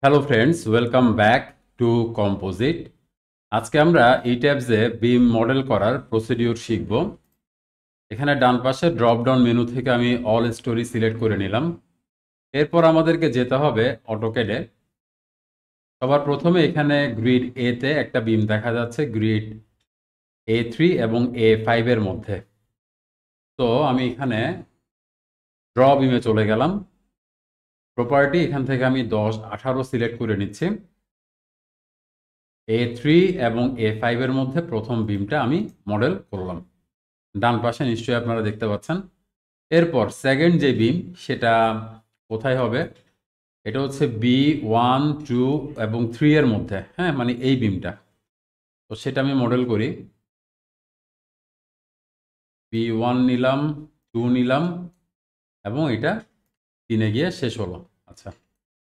Hello friends, welcome back to composite. আজকে আমরা এই ট্যাবসে বিম মডেল করার প্রসিডিউর শিখব। এখানে ডান পাশে ড্রপ ডাউন মেনু থেকে আমি অল স্টোরি সিলেক্ট করে নিলাম। এরপর আমাদেরকে যেতে হবে অটোক্যাডে। সবার প্রথমে এখানে গ্রিড এ তে একটা বিম দেখা যাচ্ছে, গ্রিড A3 এবং A5 এর মধ্যে। তো আমি এখানে ড্র বিমে চলে গেলাম। প্রপার্টি এখান থেকে আমি 10-18 সিলেক্ট করে নিচ্ছি। A3 এবং A5 এর মধ্যে প্রথম বিমটা আমি মডেল করলাম। ডান পাশে নিশ্চয়ই আপনারা দেখতে পাচ্ছেন। এরপর সেকেন্ড যে বিম সেটা কোথায় হবে? এটা হচ্ছে B1, 2 এবং 3 এর মধ্যে, হ্যাঁ, মানে এই বিমটা। তো সেটা আমি মডেল করি। B1 নিলাম, 2 নিলাম এবং এটা 3-এ গিয়ে শেষ হলো। আচ্ছা,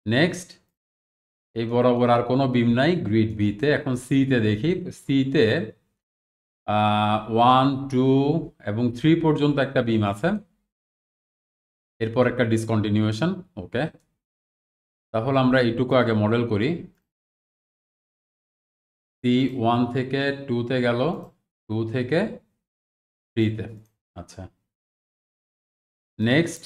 নেক্সট এই বরাবর আর কোনো বিম নাই গ্রিড বিতে। এখন সিতে দেখি। সিতে 1, 2 এবং 3 পর্যন্ত একটা বিম আছে। এরপর একটা ডিসকন্টিনিউয়েশন। ওকে, তাহলে আমরা এইটুকু আগে মডেল করি। সি 1 থেকে 2-তে গেল, 2 থেকে 3-তে। আচ্ছা, নেক্সট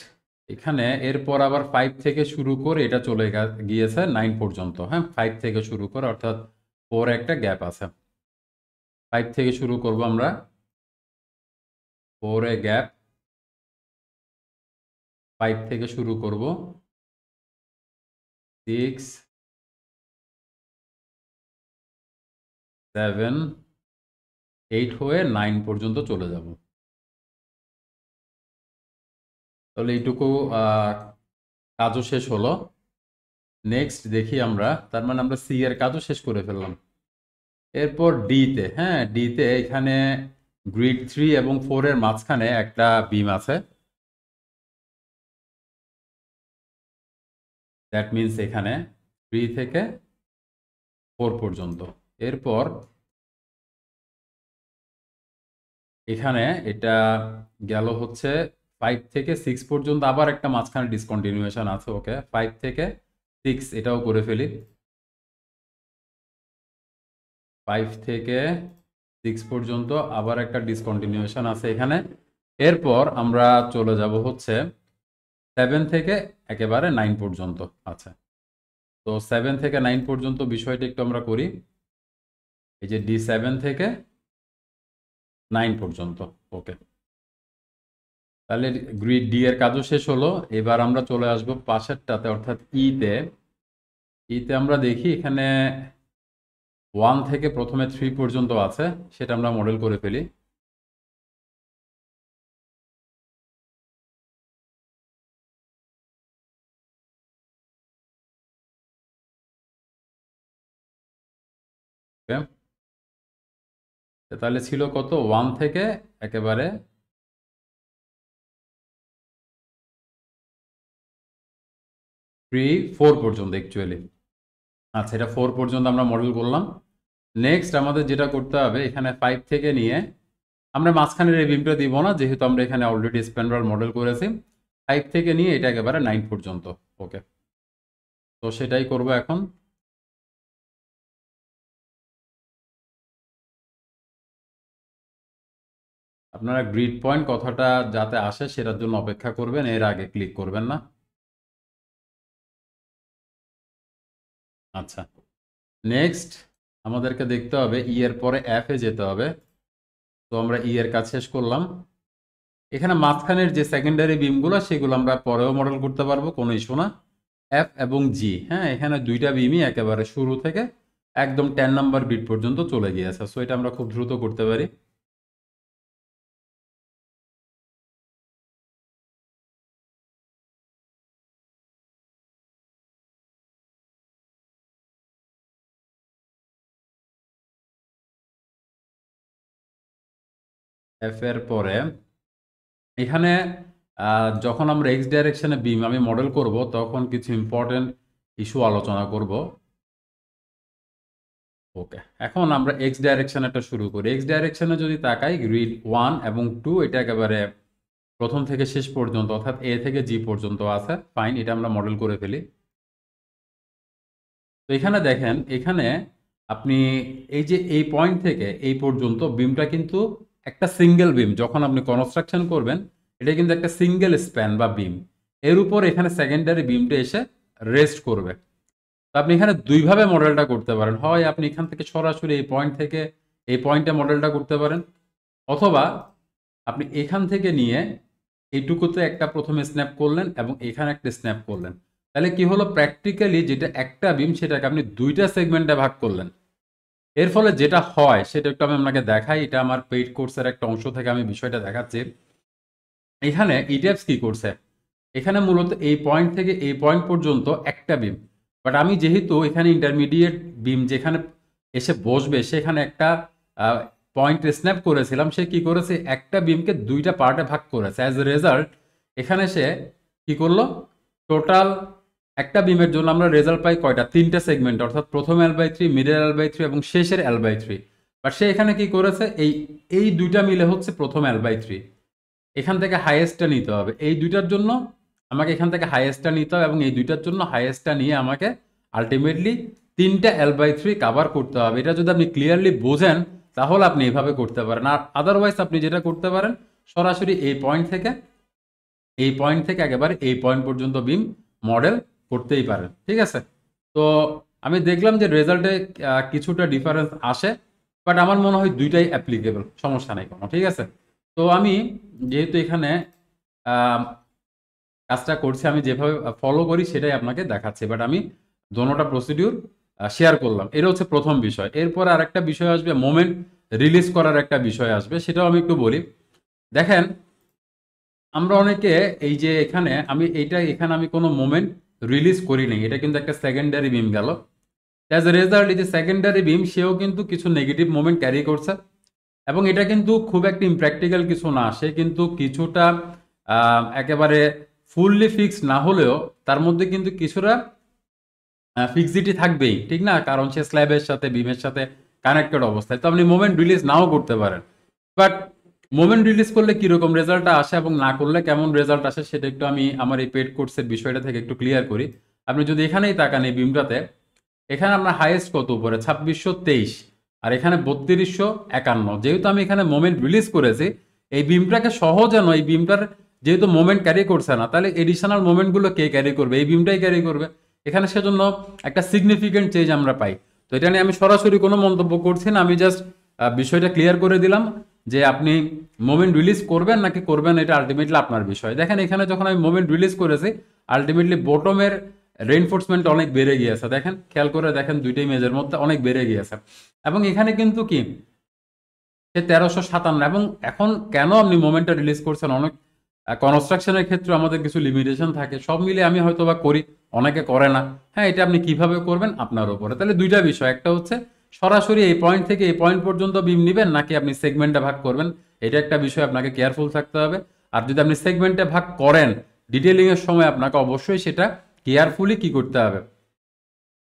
এখানে এরপর আবার 5 থেকে শুরু করে এটা চলে গিয়েছে 9 পর্যন্ত। হ্যাঁ, 5 থেকে শুরু করে, অর্থাৎ 4 একটা গ্যাপ আছে। 5 থেকে শুরু করব আমরা, 4 এ গ্যাপ, 5 থেকে শুরু করব, 6, 7, 8 হয়ে 9 পর্যন্ত চলে যাব। তাহলে এইটুকু কাজও শেষ হলো। নেক্সট দেখি আমরা, তার মানে আমরা সি এর কাজও শেষ করে ফেললাম। এরপর ডিতে, হ্যাঁ, ডিতে এখানে গ্রিড 3 এবং 4 এর মাঝখানে একটা বিম আছে। দ্যাট মিনস এখানে 3 থেকে 4 পর্যন্ত। এরপর এখানে এটা গেল হচ্ছে 5 থেকে 6 পর্যন্ত, আবার একটা মাঝখানে ডিসকন্টিনিউয়েশন আছে। ওকে, 5 থেকে 6 এটাও করে ফেলি। 5 থেকে 6 পর্যন্ত আবার একটা ডিসকন্টিনিউয়েশন আছে এখানে। এরপর আমরা চলে যাব হচ্ছে 7 থেকে একেবারে 9 পর্যন্ত। আচ্ছা, তো 7 থেকে 9 পর্যন্ত বিষয়টা একটু আমরা করি। এই যে D7 থেকে 9 পর্যন্ত। ওকে, তাহলে গ্রিড ডি এর কাজও শেষ হলো। এবার আমরা চলে আসব পাশেরটাতে, অর্থাৎ ইতে। ইতে আমরা দেখি এখানে 1 থেকে প্রথমে 3 পর্যন্ত আছে, সেটা আমরা মডেল করে ফেলি। ওকে, তাহলে ছিল কত? 1 থেকে একেবারে 3, 4 পর্যন্ত অ্যাকচুয়ালি। আচ্ছা, এটা 4 পর্যন্ত আমরা মডেল করলাম। নেক্সট আমাদের যেটা করতে হবে, এখানে 5 থেকে নিয়ে, আমরা মাঝখানের এই বিমটা দিব না যেহেতু আমরা এখানে অলরেডি স্প্যান্ডার মডেল করেছি। 5 থেকে নিয়ে এটা একেবারে 9 পর্যন্ত। ওকে, তো সেটাই করব এখন। আপনারা গ্রিড পয়েন্ট কথাটা যাতে আসে সেটার জন্য অপেক্ষা করবেন, এর আগে ক্লিক করবেন না। আচ্ছা, নেক্সট আমাদেরকে দেখতে হবে ই এর পরে এফ এ যেতে হবে। তো আমরা ই এর কাজ শেষ করলাম। এখানে মাঝখানের যে সেকেন্ডারি বিমগুলো সেগুলো আমরা পরেও মডেল করতে পারবো, কোনো ইস্যু না। এফ এবং জি, হ্যাঁ, এখানে দুইটা বিমই একেবারে শুরু থেকে একদম 10 নাম্বার বিট পর্যন্ত চলে গিয়েছে। সো এটা আমরা খুব দ্রুত করতে পারি। এফ এর পরে এখানে যখন আমরা এক্স ডাইরেকশনে বিম আমি মডেল করব তখন কিছু ইম্পর্টেন্ট ইস্যু আলোচনা করব। ওকে, এখন আমরা এক্স ডাইরেকশনটা শুরু করি। এক্স ডাইরেকশনে যদি তাকাই, গ্রিড 1 এবং 2 এটা একেবারে প্রথম থেকে শেষ পর্যন্ত, অর্থাৎ এ থেকে জি পর্যন্ত আছে। ফাইন, এটা আমরা মডেল করে ফেলি। তো এখানে দেখেন, এখানে আপনি এই যে এই পয়েন্ট থেকে এই পর্যন্ত বিমটা কিন্তু একটা সিঙ্গেল বিম, যখন আপনি কনস্ট্রাকশন করবেন এটা কিন্তু একটা সিঙ্গেল স্প্যান বা বিম, এর উপর এখানে সেকেন্ডারি বিমটা এসে রেস্ট করবে। তো আপনি এখানে দুইভাবে মডেলটা করতে পারেন, হয় আপনি এখান থেকে সরাসরি এই পয়েন্ট থেকে এই পয়েন্টে মডেলটা করতে পারেন, অথবা আপনি এখান থেকে নিয়ে এইটুকুতে একটা প্রথমে স্ন্যাপ করলেন এবং এখানে একটা স্ন্যাপ করলেন। তাহলে কি হলো, প্র্যাকটিক্যালি যেটা একটা বিম সেটাকে আপনি দুইটা সেগমেন্টে ভাগ করলেন। এর ফলে যেটা হয় সেটা একটু আমি আপনাকে দেখাই, এটা আমার পেইড কোর্সের একটা অংশ থেকে আমি বিষয়টা দেখাচ্ছি। এখানে ইডিএফস কি করছে, এখানে মূলত এই পয়েন্ট থেকে এই পয়েন্ট পর্যন্ত একটা বিম, বাট আমি যেহেতু এখানে ইন্টারমিডিয়েট বিম যেখানে এসে বসবে সেখানে একটা পয়েন্ট স্ন্যাপ করেছিলাম, সে কি করেছে একটা বিমকে দুইটা পার্টে ভাগ করেছে। অ্যাজ এ রেজাল্ট এখানে সে কি করলো, টোটাল একটা বিমের জন্য আমরা রেজাল্ট পাই কয়টা, তিনটা সেগমেন্ট, অর্থাৎ প্রথম L/3, মিডল L/3 এবং শেষের L/3। বাট সে এখানে কি করেছে, এই এই দুইটা মিলে হচ্ছে প্রথম L/3, এখান থেকে হাইয়েস্টটা নিতে হবে। এই দুইটার জন্য আমাকে এখান থেকে হাইয়েস্টটা নিতে হবে এবং এই দুইটার জন্য হাইয়েস্টটা নিয়ে আমাকে আলটিমেটলি তিনটা L/3 কাভার করতে হবে। এটা যদি আপনি ক্লিয়ারলি বোঝেন তাহলে আপনি এইভাবে করতে পারেন। আর আদারওয়াইজ আপনি যেটা করতে পারেন, সরাসরি এই পয়েন্ট থেকে একেবারে এই পয়েন্ট পর্যন্ত বিম মডেল করতেই পারেন, ঠিক আছে। তো আমি দেখলাম যে রেজাল্টে কিছুটা ডিফারেন্স আসে, বাট আমার মনে হয় দুইটাই অ্যাপ্লিকেবল, সমস্যা নেই কোনো, ঠিক আছে। তো আমি যেহেতু এখানে আহ, কাজটা করছি, আমি যেভাবে ফলো করি সেটাই আপনাকে দেখাচ্ছি, বাট আমি দোনোটা প্রসিডিউর শেয়ার করলাম। এটা হচ্ছে প্রথম বিষয়। এরপর আরেকটা বিষয় আসবে, মোমেন্ট রিলিজ করার একটা বিষয় আসবে, সেটাও আমি একটু বলি। দেখেন, আমরা অনেকে এই যে এখানে আমি কোনো মোমেন্ট রিলিজ করি নাই, এটা কিন্তু একটা সেকেন্ডারি বিম গেল। অ্যাজ এ রেজাল্ট এই যে সেকেন্ডারি বিম সেও কিন্তু কিছু নেগেটিভ মোমেন্ট ক্যারি করছে, এবং এটা কিন্তু খুব একটা ইমপ্র্যাকটিক্যাল কিছু না, সে কিন্তু কিছুটা একেবারে ফুললি ফিক্স না হলেও তার মধ্যে কিন্তু কিছুটা ফিক্সিটি থাকবেই, ঠিক না, কারণ সে স্ল্যাবের সাথে বিমের সাথে কানেক্টেড অবস্থায়। তো আপনি মোমেন্ট রিলিজ নাও করতে পারেন, বাট মোমেন্ট রিলিজ করলে কিরকম রেজাল্টটা আসে এবং না করলে কেমন রেজাল্ট আসে সেটা একটু আমি আমার এই পেড কোর্সের বিষয়টা থেকে একটু ক্লিয়ার করি। আপনি যদি এখানেই তাকান এই বিমটাতে, এখানে আপনার হাইয়েস্ট কত উপরে 2623, আর এখানে 3251। যেহেতু আমি এখানে মোমেন্ট রিলিজ করেছি, এই বিমটাকে সহজে নয়, এই বিমটার যেহেতু মোমেন্ট ক্যারি করছে না, তাহলে এডিশনাল মোমেন্টগুলো কে ক্যারি করবে, এই বিমটাই ক্যারি করবে। এখানে সেজন্য একটা সিগনিফিকেন্ট চেঞ্জ আমরা পাই। তো এটা নিয়ে আমি সরাসরি কোনো মন্তব্য করছি না, আমি জাস্ট বিষয়টা ক্লিয়ার করে দিলাম যে আপনি মোমেন্ট রিলিজ করবেন নাকি করবেন এটা আলটিমেটলি আপনার বিষয়। দেখেন এখানে যখন আমি মোমেন্ট রিলিজ করেছি, আলটিমেটলি বটমের রেইনফোর্সমেন্ট অনেক বেড়ে গিয়েছে, দেখেন খেয়াল করে দেখেন দুইটাই মেজের মধ্যে অনেক বেড়ে গিয়েছে। এবং এখানে কিন্তু কি সে 1357, এবং এখন কেন আপনি মোমেন্টটা রিলিজ করছেন, অনেক কনস্ট্রাকশনের ক্ষেত্রে আমাদের কিছু লিমিটেশন থাকে, সব মিলে আমি হয়তো বা করি, অনেকে করে না। হ্যাঁ, এটা আপনি কিভাবে করবেন আপনার উপরে। তাহলে দুইটা বিষয়, একটা হচ্ছে সরাসরি এই পয়েন্ট থেকে এই পয়েন্ট পর্যন্ত বিম নিবেন নাকি আপনি সেগমেন্টে ভাগ করবেন, এটা একটা বিষয় আপনাকে কেয়ারফুল থাকতে হবে। আর যদি আপনি সেগমেন্টে ভাগ করেন, ডিটেলিং এর সময় আপনাকে অবশ্যই সেটা কেয়ারফুলি কি করতে হবে,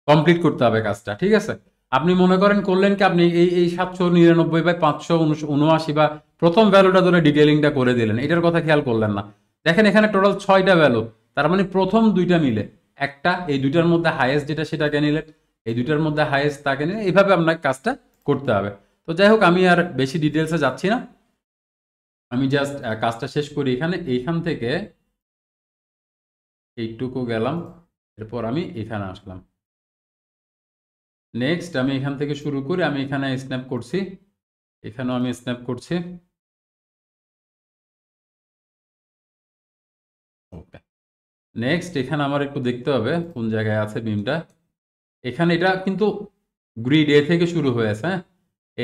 কমপ্লিট করতে হবে কাজটা, ঠিক আছে। আপনি মনে করেন করলেন কি, আপনি এই 799/579 বা প্রথম ভ্যালুটা ধরে ডিটেলিংটা করে দিলেন, এটার কথা খেয়াল করলেন না। দেখেন এখানে টোটাল 6টা ভ্যালু, তার মানে প্রথম দুইটা মিলে একটা, এই দুইটার মধ্যে হাইয়েস্ট যেটা সেটাকে নিলেন, এই দুইটার মধ্যে হাইয়েস্ট তাকে নিলেন, এইভাবে আপনাকে কাজটা করতে হবে। তো যাই হোক, আমি আর বেশি ডিটেলসে যাচ্ছি না, আমি জাস্ট কাজটা শেষ করি। এইখান থেকে এইটুকু গেলাম, এরপর আমি এখানে আসলাম। নেক্সট আমি এখান থেকে শুরু করি, আমি এখানে স্ন্যাপ করছি, এখানেও আমি স্ন্যাপ করছি। ওকে, নেক্সট এখানে আমার একটু দেখতে হবে কোন জায়গায় আছে বিমটা। এখানে এটা কিন্তু গ্রিড এ থেকে শুরু হয়েছে, হ্যাঁ,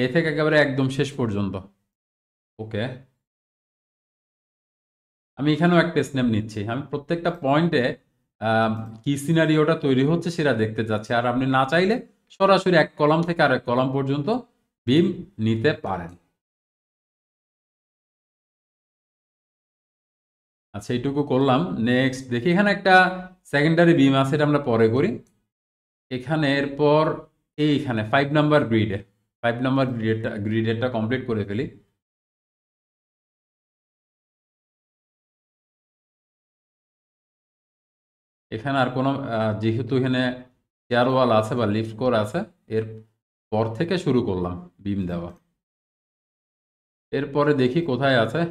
এ থেকে একেবারে একদম শেষ পর্যন্ত। ওকে, আমি এখানেও একটা স্ন্যাপ নিচ্ছি, আমি প্রত্যেকটা পয়েন্টে কি সিনারিওটা তৈরি হচ্ছে সেটা দেখতে চাচ্ছি। আর আপনি না চাইলে সরাসরি এক কলাম থেকে আরেক কলাম পর্যন্ত বিম নিতে পারেন। আচ্ছা, এইটুকু করলাম। নেক্সট দেখি এখানে একটা সেকেন্ডারি বিম আছে, এটা আমরা পরে করি। এখানে এরপর এইখানে 5 নাম্বার গ্রিডে, 5 নাম্বার গ্রিডেরটা কমপ্লিট করে ফেলি। এখানে আর কোনো যেহেতু এখানে চেয়ার ওয়াল আছে বা লিফট কোর আছে, এর পর থেকে শুরু করলাম বিম দেওয়া। এরপরে দেখি কোথায় আছে,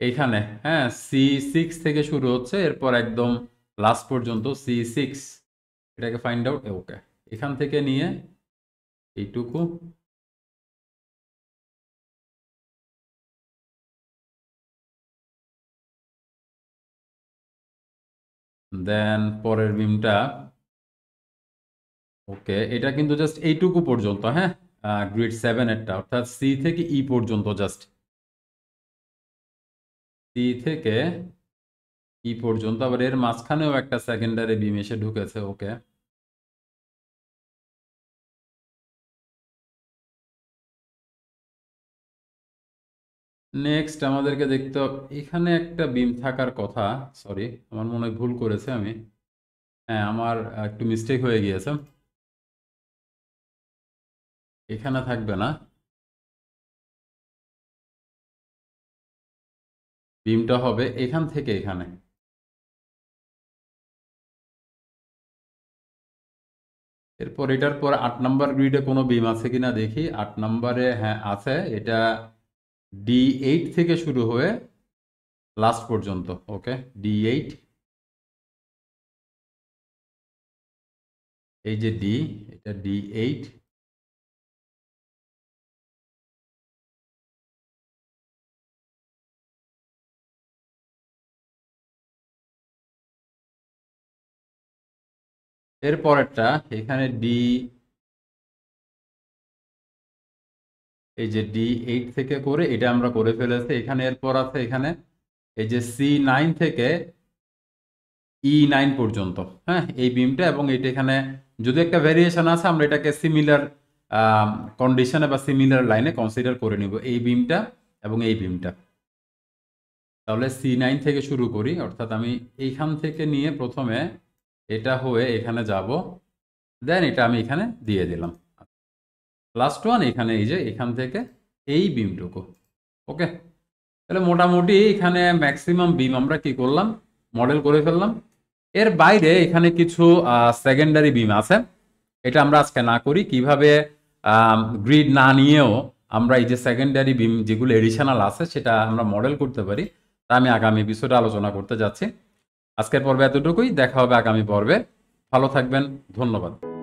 এইখানে। হ্যাঁ, C6 থেকে শুরু হচ্ছে, এরপর একদম লাস্ট পর্যন্ত C6, এটাকে ফাইন্ড আউট। ওকে, এখান থেকে নিয়ে এইটুকু, দেন পরের বিমটা। ওকে, এটা কিন্তু জাস্ট এইটুকু পর্যন্ত, হ্যাঁ, গ্রিড 7 এরটা, অর্থাৎ সি থেকে ই পর্যন্ত, জাস্ট সি থেকে ই পর্যন্ত। আবার এর মাঝখানেও একটা সেকেন্ডারি বিম এসে ঢুকেছে। ওকে, নেক্সট আমাদেরকে দেখতে হবে, এখানে একটা বিম থাকার কথা। সরি, আমার মনে হয় ভুল করেছে আমি। হ্যাঁ, আমার একটু মিস্টেক হয়ে গিয়েছে, এখানে থাকবে না, বিমটা হবে এখান থেকে এখানে। এরপর এটার পর 8 নাম্বার গ্রিডে কোনো বিম আছে কিনা দেখি। 8 নাম্বারে হ্যাঁ আছে, এটা D8 থেকে শুরু হয়ে লাস্ট পর্যন্ত। ওকে, D8, এই যে ডি, এটা D8। এর পরেরটা এখানে ডি, এই যে D8 থেকে করে এটা আমরা করে ফেলেছি এখানে। এরপর আছে এখানে এই যে C9 থেকে E9 পর্যন্ত, হ্যাঁ, এই বিমটা। এবং এটা এখানে যদি একটা ভেরিয়েশন আছে, আমরা এটাকে সিমিলার কন্ডিশনে বা সিমিলার লাইনে কনসিডার করে নিব, এই বিমটা এবং এই বিমটা। তাহলে C9 থেকে শুরু করি, অর্থাৎ আমি এইখান থেকে নিয়ে প্রথমে এটা হয়ে এখানে যাব, দেন এটা আমি এখানে দিয়ে দিলাম। লাস্ট ওয়ান এখানে, এই যে এখান থেকে এই বিমটুকু। ওকে, তাহলে মোটামুটি এখানে ম্যাক্সিমাম বিম আমরা কি করলাম, মডেল করে ফেললাম। এর বাইরে এখানে কিছু সেকেন্ডারি বিম আছে, এটা আমরা আজকে না করি। কিভাবে গ্রিড না নিয়েও আমরা এই যে সেকেন্ডারি বিম যেগুলো এডিশনাল আছে সেটা আমরা মডেল করতে পারি, তা আমি আগামী এপিসোডে আলোচনা করতে যাচ্ছি। আজকের পর্বে এতটুকুই, দেখা হবে আগামী পর্বে। ভালো থাকবেন, ধন্যবাদ।